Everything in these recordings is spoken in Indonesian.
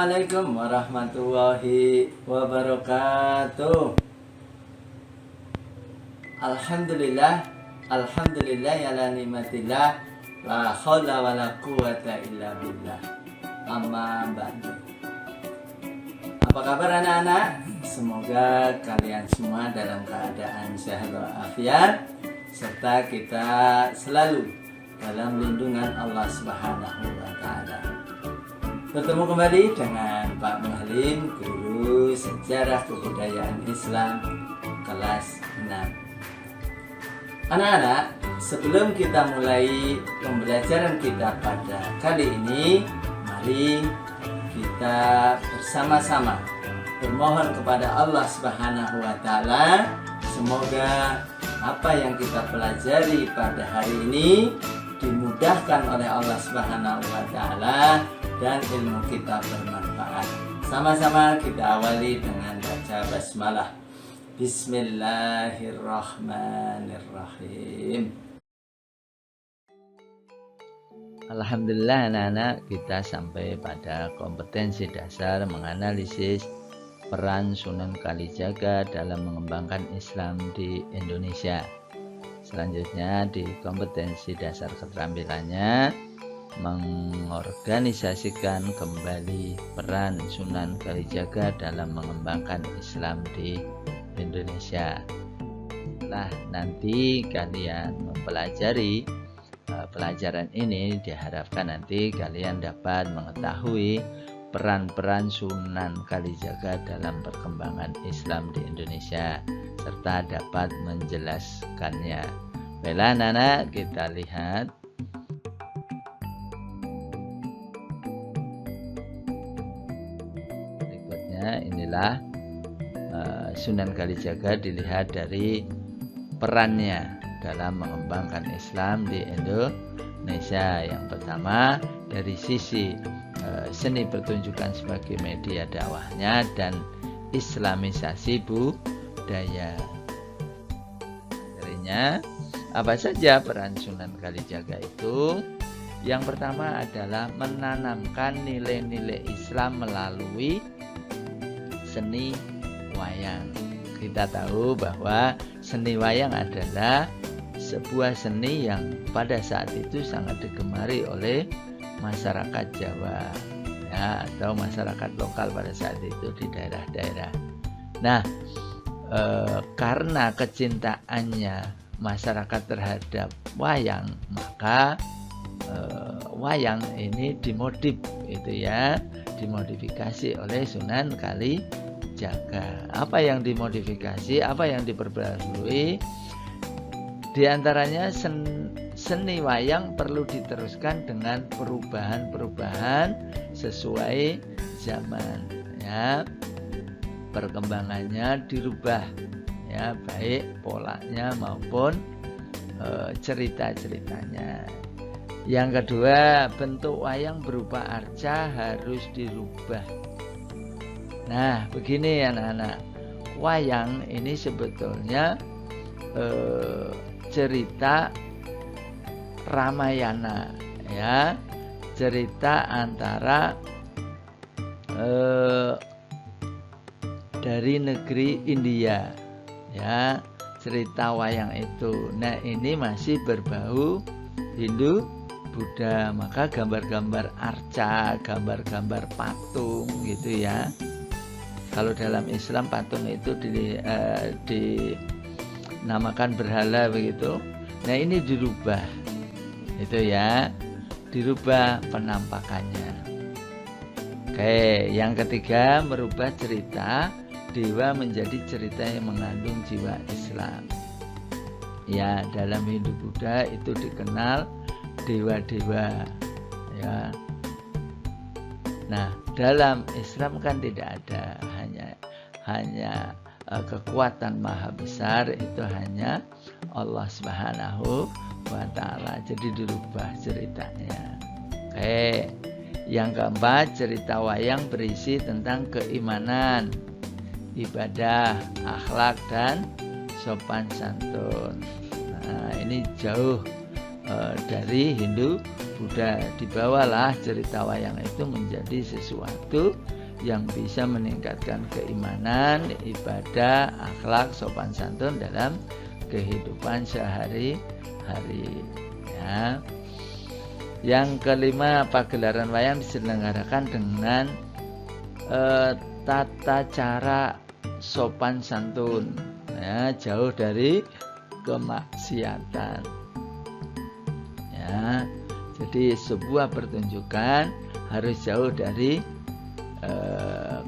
Assalamualaikum warahmatullahi wabarakatuh. Alhamdulillah, alhamdulillah ala nikmatillah, la haula wala quwata illa billah. Amma ba'du. Apa kabar anak-anak? Semoga kalian semua dalam keadaan sehat walafiat serta kita selalu dalam lindungan Allah Subhanahu wa taala. Bertemu kembali dengan Pak Muhalim, Guru Sejarah Kebudayaan Islam kelas 6. Anak-anak, sebelum kita mulai pembelajaran kita pada kali ini, mari kita bersama-sama bermohon kepada Allah Subhanahu wa taala semoga apa yang kita pelajari pada hari ini dimudahkan oleh Allah Subhanahu wa taala dan ilmu kita bermanfaat. Sama-sama kita awali dengan baca basmalah. Bismillahirrahmanirrahim. Alhamdulillah anak-anak, kita sampai pada kompetensi dasar menganalisis peran Sunan Kalijaga dalam mengembangkan Islam di Indonesia. Selanjutnya di kompetensi dasar keterampilannya mengorganisasikan kembali peran Sunan Kalijaga dalam mengembangkan Islam di Indonesia. Setelah nanti kalian mempelajari pelajaran ini, diharapkan nanti kalian dapat mengetahui peran-peran Sunan Kalijaga dalam perkembangan Islam di Indonesia serta dapat menjelaskannya. Baiklah anak-anak, kita lihat berikutnya. Inilah Sunan Kalijaga dilihat dari perannya dalam mengembangkan Islam di Indonesia. Yang pertama dari sisi seni pertunjukan sebagai media dakwahnya dan islamisasi budaya. Darinya apa saja peran Sunan Kalijaga itu? Yang pertama adalah menanamkan nilai-nilai Islam melalui seni wayang. Kita tahu bahwa seni wayang adalah sebuah seni yang pada saat itu sangat digemari oleh masyarakat Jawa ya, atau masyarakat lokal pada saat itu di daerah-daerah. Nah, karena kecintaannya masyarakat terhadap wayang, maka wayang ini dimodif itu ya, dimodifikasi oleh Sunan Kalijaga. Apa yang dimodifikasi, apa yang diperbarui? Di antaranya seni wayang perlu diteruskan dengan perubahan-perubahan sesuai zaman ya. Perkembangannya dirubah ya, baik polanya maupun cerita-ceritanya. Yang kedua, bentuk wayang berupa arca harus dirubah. Nah, begini anak-anak, wayang ini sebetulnya cerita Ramayana ya, cerita antara dari negeri India ya, cerita wayang itu. Nah, ini masih berbau Hindu Buddha, maka gambar-gambar arca, gambar-gambar patung gitu ya. Kalau dalam Islam patung itu dinamakan berhala begitu. Nah, ini dirubah itu ya, dirubah penampakannya. Oke, yang ketiga merubah cerita dewa menjadi cerita yang mengandung jiwa Islam. Ya, dalam Hindu Buddha itu dikenal dewa-dewa ya. Nah, dalam Islam kan tidak ada, hanya kekuatan maha besar, itu hanya Allah Subhanahu wa taala. Jadi dirubah ceritanya. Oke. Yang keempat, cerita wayang berisi tentang keimanan, ibadah, akhlak dan sopan santun. Nah, ini jauh dari Hindu Buddha. Dibawalah cerita wayang itu menjadi sesuatu yang bisa meningkatkan keimanan, ibadah, akhlak, sopan santun dalam kehidupan sehari-hari. Ya. Yang kelima, pagelaran wayang diselenggarakan dengan tata cara sopan santun, ya, jauh dari kemaksiatan. Ya, jadi sebuah pertunjukan harus jauh dari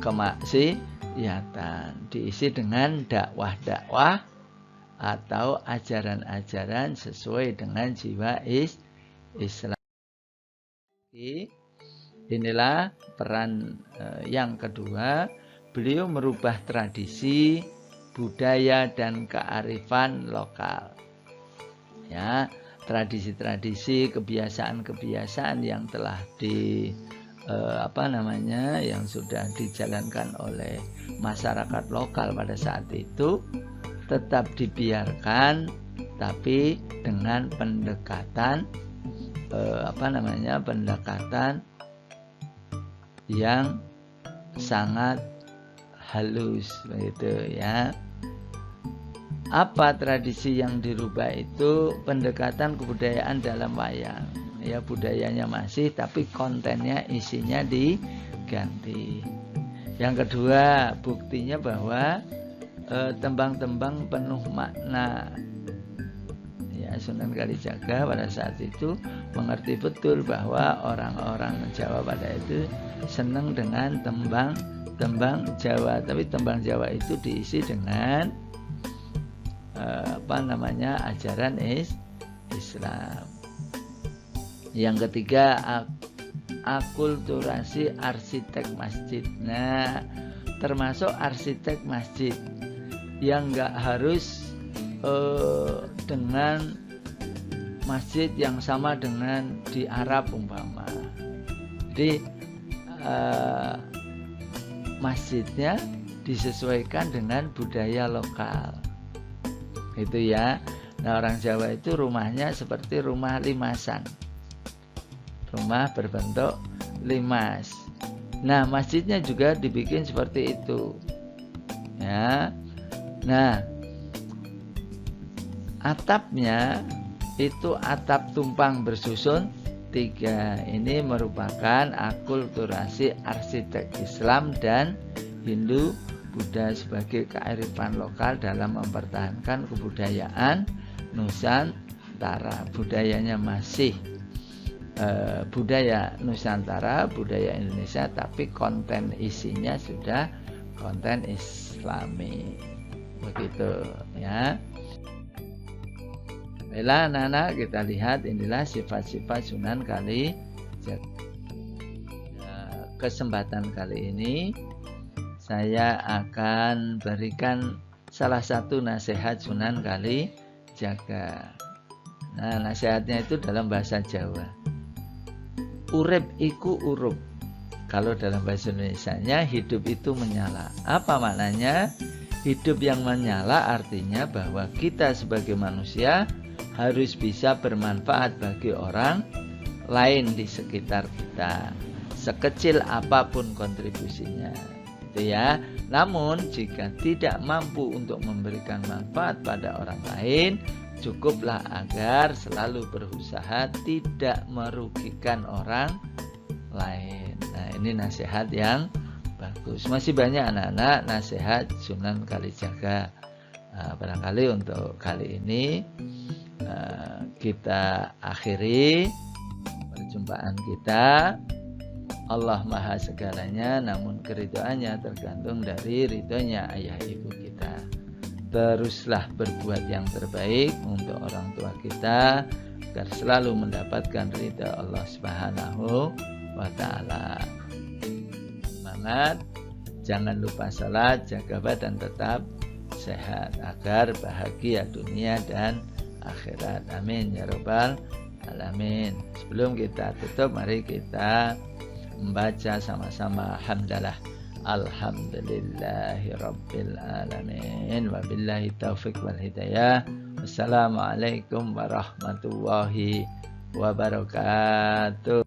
kemaksiatan, diisi dengan dakwah-dakwah atau ajaran-ajaran sesuai dengan jiwa Islam. Inilah peran yang kedua, beliau merubah tradisi, budaya dan kearifan lokal. Ya, tradisi-tradisi, kebiasaan-kebiasaan yang telah yang sudah dijalankan oleh masyarakat lokal pada saat itu tetap dibiarkan, tapi dengan pendekatan pendekatan yang sangat halus, begitu ya. Apa tradisi yang dirubah itu? Pendekatan kebudayaan dalam wayang. Ya, budayanya masih, tapi kontennya, isinya diganti. Yang kedua, buktinya bahwa tembang-tembang penuh makna. Ya, Sunan Kalijaga pada saat itu mengerti betul bahwa orang-orang Jawa pada itu senang dengan tembang Jawa, tapi tembang Jawa itu diisi dengan ajaran Islam. Yang ketiga, akulturasi arsitek masjid. Nah, termasuk arsitek masjid yang enggak harus dengan masjid yang sama dengan di Arab umpama. Jadi masjidnya disesuaikan dengan budaya lokal, gitu ya. Nah, orang Jawa itu rumahnya seperti rumah limasan, rumah berbentuk limas. Nah, masjidnya juga dibikin seperti itu, ya. Nah, atapnya itu atap tumpang bersusun 3. Ini merupakan akulturasi arsitek Islam dan Hindu Buddha sebagai kearifan lokal dalam mempertahankan kebudayaan Nusantara. Budayanya masih budaya Nusantara, budaya Indonesia, tapi konten isinya sudah konten Islami, begitu ya. Baiklah anak-anak, kita lihat inilah sifat-sifat Sunan Kalijaga. Kesempatan kali ini saya akan berikan salah satu nasihat Sunan Kalijaga. Nah, nasihatnya itu dalam bahasa Jawa. Urip iku urup. Kalau dalam bahasa Indonesianya, hidup itu menyala. Apa maknanya? Hidup yang menyala artinya bahwa kita sebagai manusia harus bisa bermanfaat bagi orang lain di sekitar kita, sekecil apapun kontribusinya, gitu ya. Namun jika tidak mampu untuk memberikan manfaat pada orang lain, cukuplah agar selalu berusaha tidak merugikan orang lain. Nah, ini nasihat yang bagus. Masih banyak anak-anak nasihat Sunan Kalijaga. Nah, barangkali untuk kali ini kita akhiri perjumpaan kita. Allah Maha segalanya, namun keridhoannya tergantung dari ridhonya ayah ibu kita. Teruslah berbuat yang terbaik untuk orang tua kita agar selalu mendapatkan ridha Allah Subhanahu wa ta'ala. Semangat, jangan lupa salat, jaga badan tetap sehat agar bahagia dunia dan akhirat. Amin ya rabbal alamin. Sebelum kita tutup, mari kita membaca sama-sama hamdalah. Alhamdulillahi rabbil alamin. Wabillahi taufiq wal hidayah. Wassalamualaikum warahmatullahi wabarakatuh.